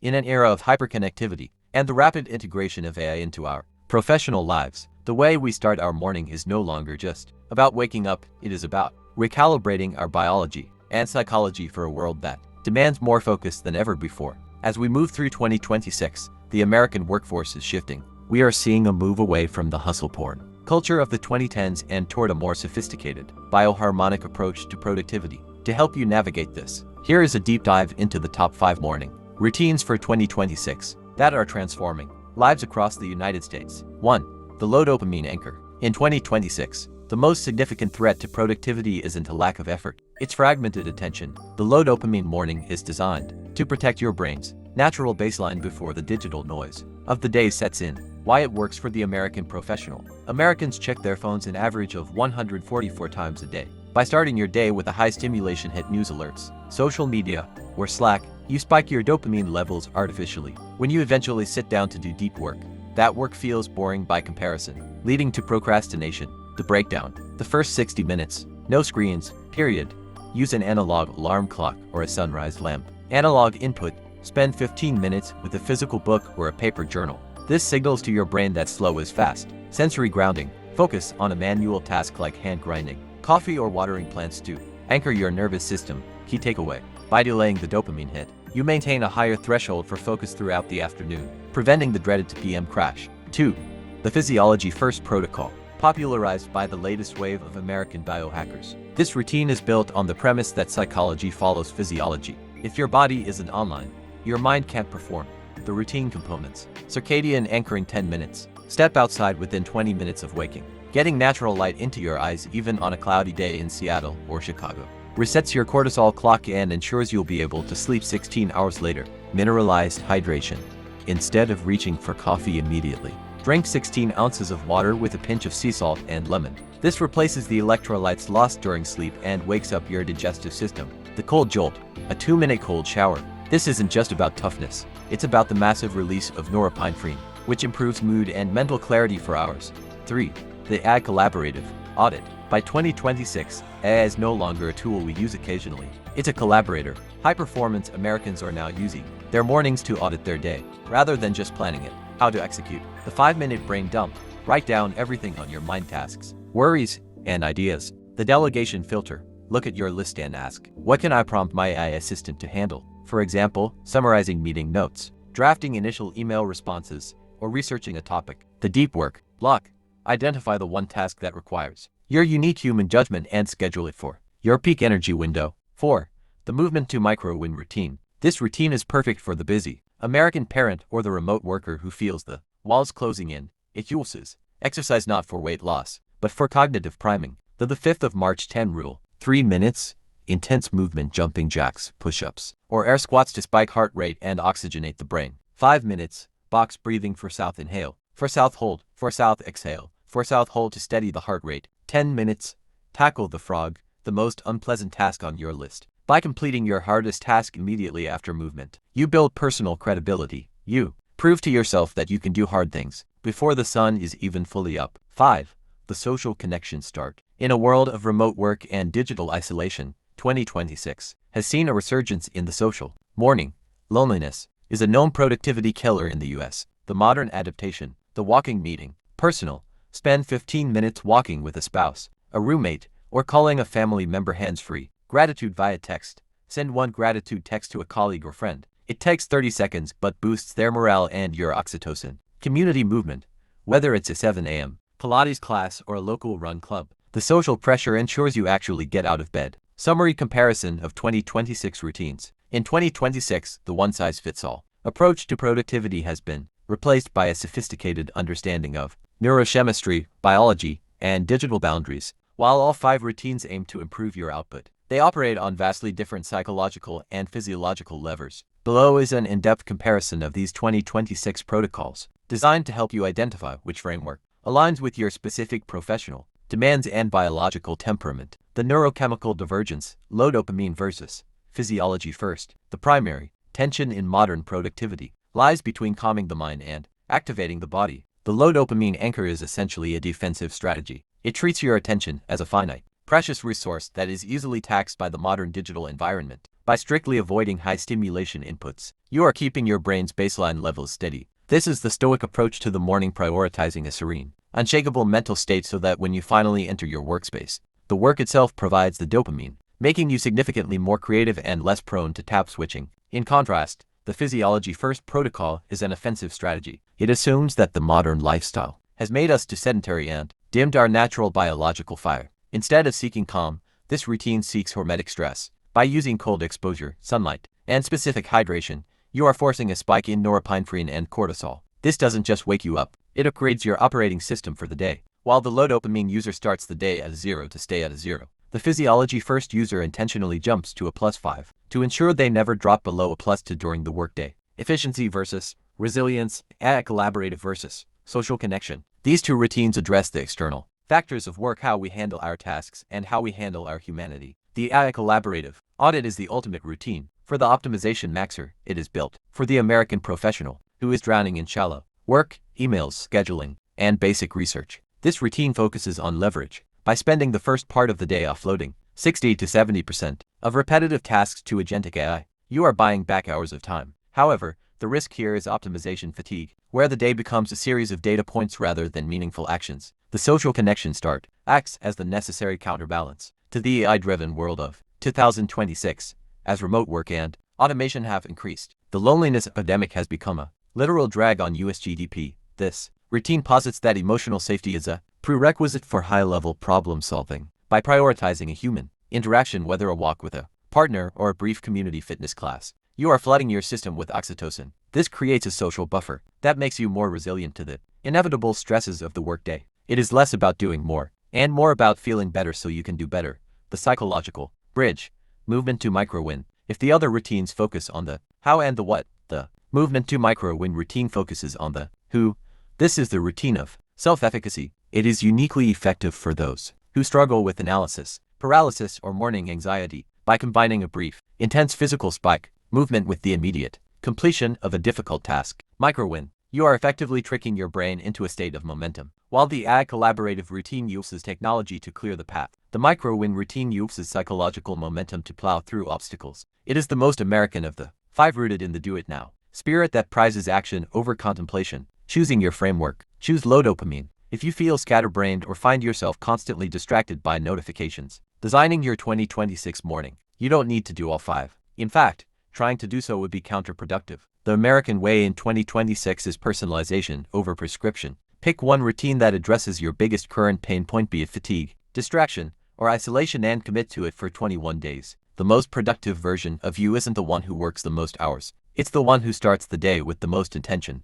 In an era of hyperconnectivity and the rapid integration of AI into our professional lives, the way we start our morning is no longer just about waking up, it is about recalibrating our biology and psychology for a world that demands more focus than ever before. As we move through 2026, the American workforce is shifting. We are seeing a move away from the hustle porn culture of the 2010s and toward a more sophisticated, bioharmonic approach to productivity. To help you navigate this, here is a deep dive into the top 5 morning routines for 2026 that are transforming lives across the United States. 1. The Low-Dopamine Anchor. In 2026, the most significant threat to productivity isn't a lack of effort, it's fragmented attention. The low-dopamine morning is designed to protect your brain's natural baseline before the digital noise of the day sets in. Why it works for the American professional. Americans check their phones an average of 144 times a day. By starting your day with a high stimulation hit news alerts, social media, or Slack, you spike your dopamine levels artificially. When you eventually sit down to do deep work, that work feels boring by comparison, leading to procrastination. The breakdown. The first 60 minutes. No screens, period. Use an analog alarm clock or a sunrise lamp. Analog input. Spend 15 minutes with a physical book or a paper journal. This signals to your brain that slow is fast. Sensory grounding. Focus on a manual task like hand grinding, coffee or watering plants to anchor your nervous system. Key takeaway. By delaying the dopamine hit, you maintain a higher threshold for focus throughout the afternoon, preventing the dreaded PM crash. 2. The Physiology-First Protocol. Popularized by the latest wave of American biohackers. This routine is built on the premise that psychology follows physiology. If your body isn't online, your mind can't perform. The routine components. Circadian anchoring 10 minutes. Step outside within 20 minutes of waking. Getting natural light into your eyes even on a cloudy day in Seattle or Chicago resets your cortisol clock and ensures you'll be able to sleep 16 hours later. Mineralized hydration. Instead of reaching for coffee immediately, drink 16 ounces of water with a pinch of sea salt and lemon. This replaces the electrolytes lost during sleep and wakes up your digestive system. The cold jolt. A 2-minute cold shower. This isn't just about toughness, it's about the massive release of norepinephrine, which improves mood and mental clarity for hours. 3. The AI Collaborative Audit. By 2026, AI is no longer a tool we use occasionally. It's a collaborator. High-performance Americans are now using their mornings to audit their day, rather than just planning it. How to execute. The 5-minute brain dump. Write down everything on your mind: tasks, worries, and ideas. The delegation filter. Look at your list and ask, what can I prompt my AI assistant to handle? For example, summarizing meeting notes, drafting initial email responses, or researching a topic. The deep work block. Identify the one task that requires your unique human judgment and schedule it for your peak energy window. 4. The movement to micro-win routine. This routine is perfect for the busy American parent or the remote worker who feels the walls closing in. It uses exercise not for weight loss, but for cognitive priming. The 5th of March 10 rule. 3 minutes, intense movement, jumping jacks, push-ups, or air squats to spike heart rate and oxygenate the brain. 5 minutes, box breathing for south inhale, for south hold, for south exhale, for south hold to steady the heart rate. 10 minutes, tackle the frog, the most unpleasant task on your list. By completing your hardest task immediately after movement, you build personal credibility. You prove to yourself that you can do hard things before the sun is even fully up. 5. The social connection start. In a world of remote work and digital isolation, 2026 has seen a resurgence in the social morning. Loneliness is a known productivity killer in the US. The modern adaptation. The walking meeting. Personal. Spend 15 minutes walking with a spouse, a roommate, or calling a family member hands-free. Gratitude via text. Send one gratitude text to a colleague or friend. It takes 30 seconds but boosts their morale and your oxytocin. Community movement. Whether it's a 7 a.m. Pilates class or a local run club, the social pressure ensures you actually get out of bed. Summary comparison of 2026 routines. In 2026, the one-size-fits-all approach to productivity has been replaced by a sophisticated understanding of neurochemistry, biology, and digital boundaries. While all 5 routines aim to improve your output, they operate on vastly different psychological and physiological levers. Below is an in-depth comparison of these 2026 protocols, designed to help you identify which framework aligns with your specific professional demands and biological temperament. The neurochemical divergence, low dopamine versus physiology first. The primary tension in modern productivity lies between calming the mind and activating the body. The low dopamine anchor is essentially a defensive strategy. It treats your attention as a finite, precious resource that is easily taxed by the modern digital environment. By strictly avoiding high stimulation inputs, you are keeping your brain's baseline levels steady. This is the Stoic approach to the morning, prioritizing a serene, unshakable mental state so that when you finally enter your workspace, the work itself provides the dopamine, making you significantly more creative and less prone to tap switching. In contrast, the Physiology-First Protocol is an offensive strategy. It assumes that the modern lifestyle has made us too sedentary and dimmed our natural biological fire. Instead of seeking calm, this routine seeks hormetic stress. By using cold exposure, sunlight, and specific hydration, you are forcing a spike in norepinephrine and cortisol. This doesn't just wake you up, it upgrades your operating system for the day. While the low-dopamine user starts the day at a 0 to stay at a 0, the Physiology-First user intentionally jumps to a +5 to ensure they never drop below a +2 during the workday. Efficiency versus resilience, AI collaborative versus social connection. These two routines address the external factors of work, how we handle our tasks, and how we handle our humanity. The AI collaborative audit is the ultimate routine. For the optimization maxer, it is built for the American professional who is drowning in shallow work, emails, scheduling, and basic research. This routine focuses on leverage. By spending the first part of the day offloading 60 to 70% of repetitive tasks to agentic AI, you are buying back hours of time. However, the risk here is optimization fatigue, where the day becomes a series of data points rather than meaningful actions. The social connection start acts as the necessary counterbalance to the AI-driven world of 2026. As remote work and automation have increased, the loneliness epidemic has become a literal drag on US GDP. This routine posits that emotional safety is a prerequisite for high-level problem solving. By prioritizing a human interaction, whether a walk with a partner or a brief community fitness class, you are flooding your system with oxytocin. This creates a social buffer that makes you more resilient to the inevitable stresses of the workday. It is less about doing more and more about feeling better so you can do better. The psychological bridge, movement to micro-win. If the other routines focus on the how and the what, the movement to micro-win routine focuses on the who. This is the routine of self-efficacy. It is uniquely effective for those who struggle with analysis, paralysis, or morning anxiety. By combining a brief, intense physical spike movement with the immediate completion of a difficult task, micro-win, you are effectively tricking your brain into a state of momentum. While the AI collaborative routine uses technology to clear the path, the micro-win routine uses psychological momentum to plow through obstacles. It is the most American of the 5, rooted in the do-it-now spirit that prizes action over contemplation. Choosing your framework. Choose low dopamine. If you feel scatterbrained or find yourself constantly distracted by notifications, designing your 2026 morning, you don't need to do all 5. In fact, trying to do so would be counterproductive. The American way in 2026 is personalization over prescription. Pick one routine that addresses your biggest current pain point, be it fatigue, distraction, or isolation, and commit to it for 21 days. The most productive version of you isn't the one who works the most hours. It's the one who starts the day with the most intention.